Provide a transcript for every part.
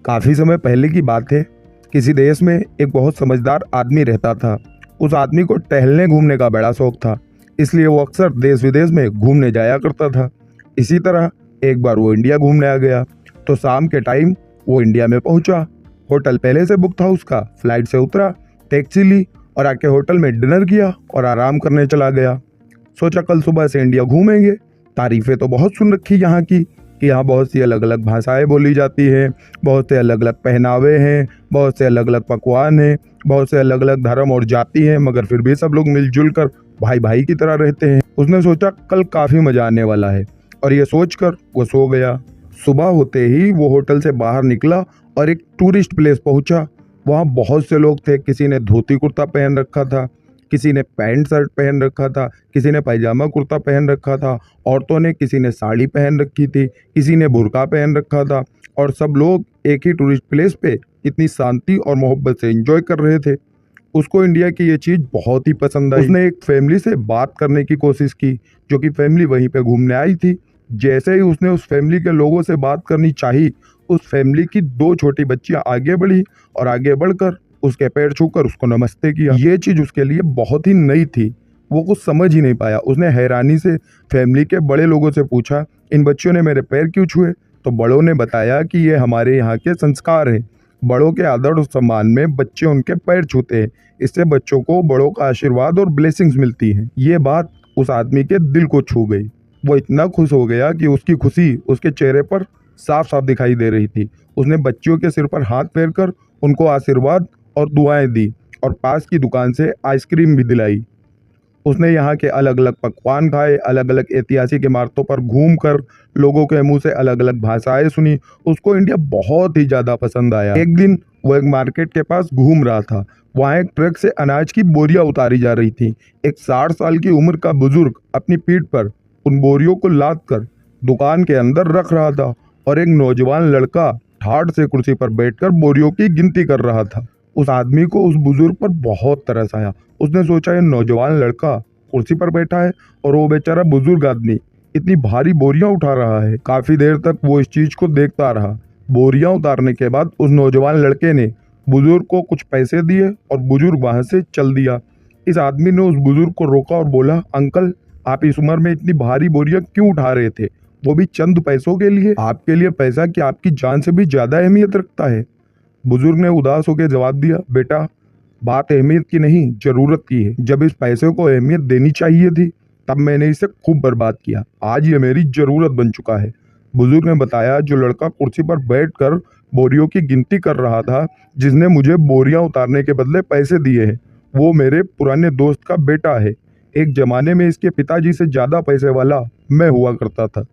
काफी समय पहले की बात है। किसी देश में एक बहुत समझदार आदमी रहता था। उस आदमी को टहलने घूमने का बड़ा शौक था, इसलिए वो अक्सर देश विदेश में घूमने जाया करता था। इसी तरह एक बार वो इंडिया घूमने आ गया। तो शाम के टाइम वो इंडिया में पहुंचा। होटल पहले से बुक था उसका। फ्लाइट से उतरा, टैक्सी ली और आके होटल में डिनर किया और आराम करने चला गया। सोचा कल सुबह से इंडिया घूमेंगे। तारीफें तो बहुत सुन रखी यहाँ की कि यहाँ बहुत सी अलग अलग भाषाएं बोली जाती हैं, बहुत से अलग अलग पहनावे हैं, बहुत से अलग अलग पकवान हैं, बहुत से अलग अलग धर्म और जाति हैं, मगर फिर भी सब लोग मिलजुल कर भाई भाई की तरह रहते हैं। उसने सोचा कल काफी मजा आने वाला है और ये सोचकर वो सो गया। सुबह होते ही वो होटल से बाहर निकला और एक टूरिस्ट प्लेस पहुंचा। वहाँ बहुत से लोग थे। किसी ने धोती कुर्ता पहन रखा था, किसी ने पैंट शर्ट पहन रखा था, किसी ने पैजामा कुर्ता पहन रखा था, औरतों ने किसी ने साड़ी पहन रखी थी, किसी ने बुर्का पहन रखा था और सब लोग एक ही टूरिस्ट प्लेस पे इतनी शांति और मोहब्बत से एंजॉय कर रहे थे। उसको इंडिया की ये चीज़ बहुत ही पसंद आई। उसने एक फैमिली से बात करने की कोशिश की, जो कि फैमिली वहीं पे घूमने आई थी। जैसे ही उसने उस फैमिली के लोगों से बात करनी चाही, उस फैमिली की दो छोटी बच्चियां आगे बढ़ी और आगे बढ़कर उसके पैर छूकर उसको नमस्ते किया। ये चीज़ उसके लिए बहुत ही नई थी। वो कुछ समझ ही नहीं पाया। उसने हैरानी से फैमिली के बड़े लोगों से पूछा, इन बच्चों ने मेरे पैर क्यों छुए? तो बड़ों ने बताया कि ये हमारे यहाँ के संस्कार हैं। बड़ों के आदर और सम्मान में बच्चे उनके पैर छूते हैं। इससे बच्चों को बड़ों का आशीर्वाद और ब्लेसिंग्स मिलती हैं। ये बात उस आदमी के दिल को छू गई। वो इतना खुश हो गया कि उसकी खुशी उसके चेहरे पर साफ साफ दिखाई दे रही थी। उसने बच्चियों के सिर पर हाथ फेरकर उनको आशीर्वाद और दुआएं दी और पास की दुकान से आइसक्रीम भी दिलाई। उसने यहाँ के अलग अलग पकवान खाए, अलग अलग ऐतिहासिक इमारतों पर घूमकर लोगों के मुंह से अलग अलग भाषाएं सुनी। उसको इंडिया बहुत ही ज़्यादा पसंद आया। एक दिन वो एक मार्केट के पास घूम रहा था। वहाँ एक ट्रक से अनाज की बोरियां उतारी जा रही थी। एक 60 साल की उम्र का बुजुर्ग अपनी पीठ पर उन बोरियों को लाद कर दुकान के अंदर रख रहा था और एक नौजवान लड़का ठाठ से कुर्सी पर बैठकर बोरियों की गिनती कर रहा था। उस आदमी को उस बुजुर्ग पर बहुत तरस आया। उसने सोचा ये नौजवान लड़का कुर्सी पर बैठा है और वो बेचारा बुजुर्ग आदमी इतनी भारी बोरियां उठा रहा है। काफी देर तक वो इस चीज को देखता रहा। बोरियां उतारने के बाद उस नौजवान लड़के ने बुजुर्ग को कुछ पैसे दिए और बुजुर्ग वहां से चल दिया। इस आदमी ने उस बुजुर्ग को रोका और बोला, अंकल आप इस उम्र में इतनी भारी बोरियां क्यों उठा रहे थे, वो भी चंद पैसों के लिए? आपके लिए पैसा क्या आपकी जान से भी ज्यादा अहमियत रखता है? बुजुर्ग ने उदास होकर जवाब दिया, बेटा बात अहमियत की नहीं जरूरत की है। जब इस पैसे को अहमियत देनी चाहिए थी तब मैंने इसे खूब बर्बाद किया। आज ये मेरी जरूरत बन चुका है। बुजुर्ग ने बताया, जो लड़का कुर्सी पर बैठकर बोरियों की गिनती कर रहा था, जिसने मुझे बोरियां उतारने के बदले पैसे दिए हैं, वो मेरे पुराने दोस्त का बेटा है। एक जमाने में इसके पिताजी से ज्यादा पैसे वाला मैं हुआ करता था।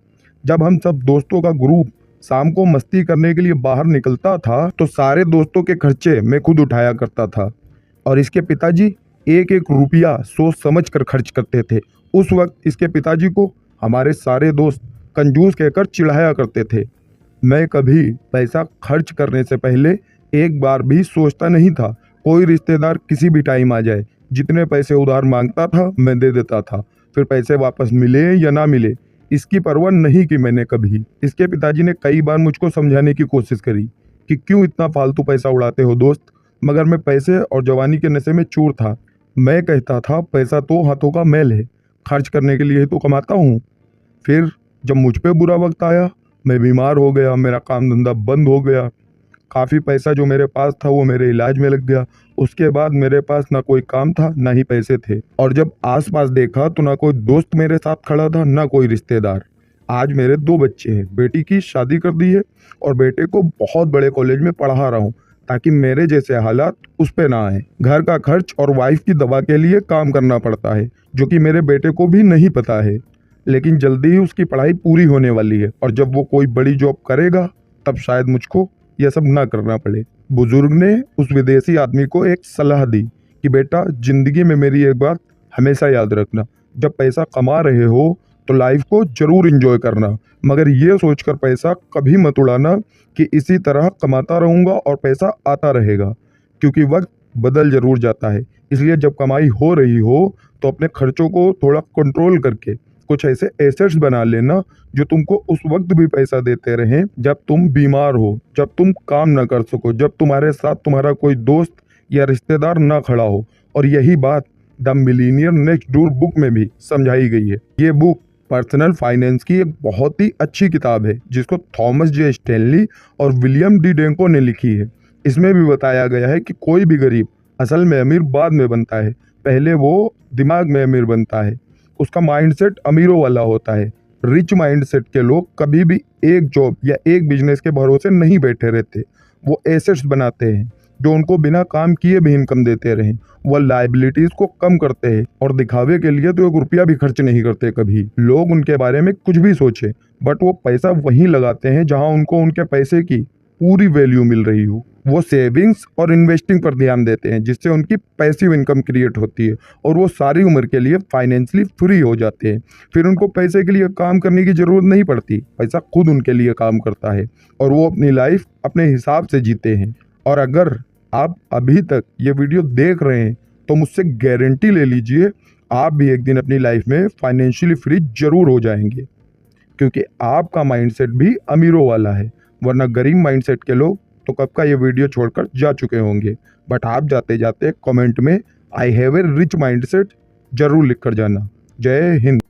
जब हम सब दोस्तों का ग्रुप शाम को मस्ती करने के लिए बाहर निकलता था तो सारे दोस्तों के खर्चे मैं खुद उठाया करता था और इसके पिताजी एक एक रुपया सोच समझ कर खर्च करते थे। उस वक्त इसके पिताजी को हमारे सारे दोस्त कंजूस कहकर चिढ़ाया करते थे। मैं कभी पैसा खर्च करने से पहले एक बार भी सोचता नहीं था। कोई रिश्तेदार किसी भी टाइम आ जाए, जितने पैसे उधार मांगता था मैं दे देता था। फिर पैसे वापस मिले या ना मिले इसकी परवाह नहीं की मैंने कभी। इसके पिताजी ने कई बार मुझको समझाने की कोशिश करी कि क्यों इतना फालतू पैसा उड़ाते हो दोस्त, मगर मैं पैसे और जवानी के नशे में चूर था। मैं कहता था पैसा तो हाथों का मैल है, खर्च करने के लिए ही तो कमाता हूँ। फिर जब मुझ पे बुरा वक्त आया, मैं बीमार हो गया, मेरा काम धंधा बंद हो गया। काफ़ी पैसा जो मेरे पास था वो मेरे इलाज में लग गया। उसके बाद मेरे पास ना कोई काम था ना ही पैसे थे और जब आसपास देखा तो ना कोई दोस्त मेरे साथ खड़ा था ना कोई रिश्तेदार। आज मेरे 2 बच्चे हैं, बेटी की शादी कर दी है और बेटे को बहुत बड़े कॉलेज में पढ़ा रहा हूँ ताकि मेरे जैसे हालात उस पे ना आए। घर का खर्च और वाइफ की दवा के लिए काम करना पड़ता है, जो कि मेरे बेटे को भी नहीं पता है, लेकिन जल्दी ही उसकी पढ़ाई पूरी होने वाली है और जब वो कोई बड़ी जॉब करेगा तब शायद मुझको यह सब ना करना पड़े। बुजुर्ग ने उस विदेशी आदमी को एक सलाह दी कि बेटा जिंदगी में मेरी एक बात हमेशा याद रखना, जब पैसा कमा रहे हो तो लाइफ को जरूर एंजॉय करना, मगर ये सोचकर पैसा कभी मत उड़ाना कि इसी तरह कमाता रहूँगा और पैसा आता रहेगा, क्योंकि वक्त बदल जरूर जाता है। इसलिए जब कमाई हो रही हो तो अपने खर्चों को थोड़ा कंट्रोल करके कुछ ऐसे एसेट्स बना लेना जो तुमको उस वक्त भी पैसा देते रहें जब तुम बीमार हो, जब तुम काम ना कर सको, जब तुम्हारे साथ तुम्हारा कोई दोस्त या रिश्तेदार ना खड़ा हो। और यही बात the millionaire next door book में भी समझाई गई है। ये बुक पर्सनल फाइनेंस की एक बहुत ही अच्छी किताब है जिसको थॉमस जे स्टैनली और विलियम डी डेंको ने लिखी है। इसमें भी बताया गया है कि कोई भी गरीब असल में अमीर बाद में बनता है, पहले वो दिमाग में अमीर बनता है, उसका माइंडसेट अमीरों वाला होता है। रिच माइंडसेट के लोग कभी भी एक जॉब या एक बिजनेस के भरोसे नहीं बैठे रहते, वो एसेट्स बनाते हैं जो उनको बिना काम किए भी इनकम देते रहें। वो लाइबिलिटीज को कम करते हैं और दिखावे के लिए तो 1 रुपया भी खर्च नहीं करते कभी। लोग उनके बारे में कुछ भी सोचे, बट वो पैसा वहीं लगाते हैं जहां उनको उनके पैसे की पूरी वैल्यू मिल रही हो। वो सेविंग्स और इन्वेस्टिंग पर ध्यान देते हैं जिससे उनकी पैसिव इनकम क्रिएट होती है और वो सारी उम्र के लिए फाइनेंशियली फ्री हो जाते हैं। फिर उनको पैसे के लिए काम करने की ज़रूरत नहीं पड़ती, पैसा खुद उनके लिए काम करता है और वो अपनी लाइफ अपने हिसाब से जीते हैं। और अगर आप अभी तक ये वीडियो देख रहे हैं तो मुझसे गारंटी ले लीजिए आप भी एक दिन अपनी लाइफ में फाइनेंशियली फ्री जरूर हो जाएंगे, क्योंकि आपका माइंडसेट भी अमीरों वाला है। वरना गरीब माइंडसेट के लोग तो कब का ये वीडियो छोड़कर जा चुके होंगे। बट आप जाते जाते कमेंट में I have a rich mindset जरूर लिख कर जाना। जय हिंद।